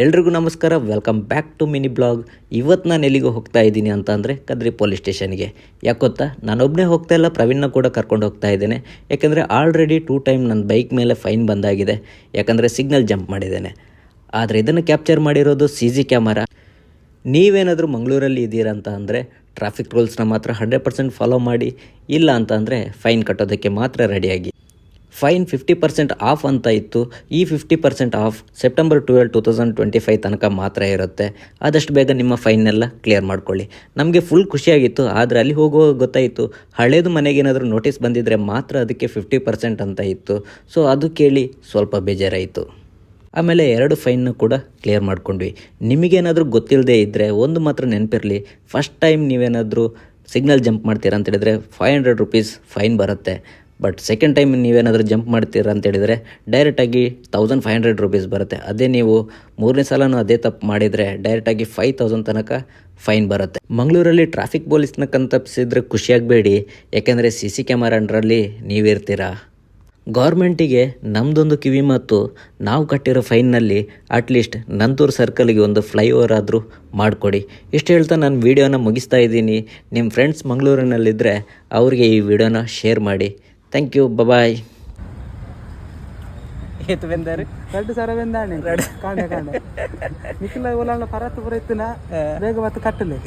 ಎಲ್ರಿಗೂ ನಮಸ್ಕಾರ, welcome back to mini blog. ಇವತ್ತು ನಾನು ಎಲ್ಲಿಗೂ ಹೋಗ್ತಾ ಇದ್ದೀನಿ ಅಂತ ಅಂದರೆ ಕದ್ರಿ ಪೊಲೀಸ್ ಸ್ಟೇಷನ್ಗೆ. ಯಾಕೊತ್ತಾ, ನಾನೊಬ್ಬನೇ ಹೋಗ್ತಾ ಇಲ್ಲ, ಪ್ರವೀಣ್ನ ಕೂಡ ಕರ್ಕೊಂಡು ಹೋಗ್ತಾ ಇದ್ದೇನೆ. ಯಾಕಂದರೆ ಆಲ್ರೆಡಿ 2 ಟೈಮ್ ನನ್ನ ಬೈಕ್ ಮೇಲೆ ಫೈನ್ ಬಂದಾಗಿದೆ, ಯಾಕಂದರೆ ಸಿಗ್ನಲ್ ಜಂಪ್ ಮಾಡಿದ್ದೇನೆ. ಆದರೆ ಇದನ್ನು ಕ್ಯಾಪ್ಚರ್ ಮಾಡಿರೋದು CC ಕ್ಯಾಮರಾ. ನೀವೇನಾದರೂ ಮಂಗಳೂರಲ್ಲಿ ಇದ್ದೀರಾ ಅಂತ ಅಂದರೆ ಟ್ರಾಫಿಕ್ ರೂಲ್ಸ್ನ ಮಾತ್ರ 100% ಫಾಲೋ ಮಾಡಿ, ಇಲ್ಲ ಅಂತ ಅಂದರೆ ಫೈನ್ ಕಟ್ಟೋದಕ್ಕೆ ಮಾತ್ರ ರೆಡಿಯಾಗಿ. ಫೈನ್ 50% ಆಫ್ ಅಂತ ಇತ್ತು. ಈ 50% ಆಫ್ ಸೆಪ್ಟೆಂಬರ್ 12, 2025 ತನಕ ಮಾತ್ರ ಇರುತ್ತೆ. ಆದಷ್ಟು ಬೇಗ ನಿಮ್ಮ ಫೈನ್ನೆಲ್ಲ ಕ್ಲಿಯರ್ ಮಾಡ್ಕೊಳ್ಳಿ. ನಮಗೆ ಫುಲ್ ಖುಷಿಯಾಗಿತ್ತು, ಆದರೆ ಅಲ್ಲಿ ಹೋಗುವಾಗ ಗೊತ್ತಾಯಿತು ಹಳೇದು ಮನೆಗೇನಾದರೂ ನೋಟಿಸ್ ಬಂದಿದ್ದರೆ ಮಾತ್ರ ಅದಕ್ಕೆ 50% ಅಂತ ಇತ್ತು. ಸೊ ಅದು ಕೇಳಿ ಸ್ವಲ್ಪ ಬೇಜಾರಾಯಿತು. ಆಮೇಲೆ 2 ಫೈನ್ನ ಕೂಡ ಕ್ಲಿಯರ್ ಮಾಡ್ಕೊಂಡ್ವಿ. ನಿಮಗೇನಾದರೂ ಗೊತ್ತಿಲ್ಲದೆ ಇದ್ದರೆ ಒಂದು ಮಾತ್ರ ನೆನಪಿರಲಿ, ಫಸ್ಟ್ ಟೈಮ್ ನೀವೇನಾದರೂ ಸಿಗ್ನಲ್ ಜಂಪ್ ಮಾಡ್ತೀರಾ ಅಂತ ಹೇಳಿದರೆ 500 ರೂಪೀಸ್ ಫೈನ್ ಬರುತ್ತೆ. ಬಟ್ ಸೆಕೆಂಡ್ ಟೈಮ್ ನೀವೇನಾದರೂ ಜಂಪ್ ಮಾಡ್ತೀರಾ ಅಂತ ಹೇಳಿದರೆ ಡೈರೆಕ್ಟಾಗಿ 1500 ರೂಪೀಸ್ ಬರುತ್ತೆ. ಅದೇ ನೀವು 3ನೇ ಸಲನೂ ಅದೇ ತಪ್ಪು ಮಾಡಿದರೆ ಡೈರೆಕ್ಟಾಗಿ 5000 ತನಕ ಫೈನ್ ಬರುತ್ತೆ. ಮಂಗಳೂರಲ್ಲಿ ಟ್ರಾಫಿಕ್ ಪೊಲೀಸ್ನ ತಪ್ಪಿಸಿದ್ರೆ ಖುಷಿಯಾಗಬೇಡಿ, ಯಾಕೆಂದರೆ CC ಕ್ಯಾಮರಾ ಅಂಡರಲ್ಲಿ ನೀವಿರ್ತೀರಾ. ಗೌರ್ಮೆಂಟಿಗೆ ನಮ್ಮದೊಂದು ಕಿವಿ ಮಾತು, ನಾವು ಕಟ್ಟಿರೋ ಫೈನ್ನಲ್ಲಿ ಅಟ್ಲೀಸ್ಟ್ ನಂತೂರು ಸರ್ಕಲ್ಗೆ ಒಂದು ಫ್ಲೈಓವರ್ ಆದರೂ ಮಾಡಿಕೊಡಿ. ಇಷ್ಟು ಹೇಳ್ತಾ ನಾನು ವೀಡಿಯೋನ ಮುಗಿಸ್ತಾ ಇದ್ದೀನಿ. ನಿಮ್ಮ ಫ್ರೆಂಡ್ಸ್ ಮಂಗಳೂರಿನಲ್ಲಿದ್ದರೆ ಅವರಿಗೆ ಈ ವಿಡಿಯೋನ ಶೇರ್ ಮಾಡಿ. ಥ್ಯಾಂಕ್ ಯು, ಬಾಯ್. ಏತು ಬೆಂದಾರು 2 ಸಾವಿರ ಬೆಂದಾಣೆ ಕಾಂಡೆ ಕಾಂಡೆ ನಿಖಿಲ ಒಲಾಳ ಪರತ್ತು ಬರತ್ತಿನ ಬೇಗ ಮತ್ತೆ ಕಟ್ಟಲೆ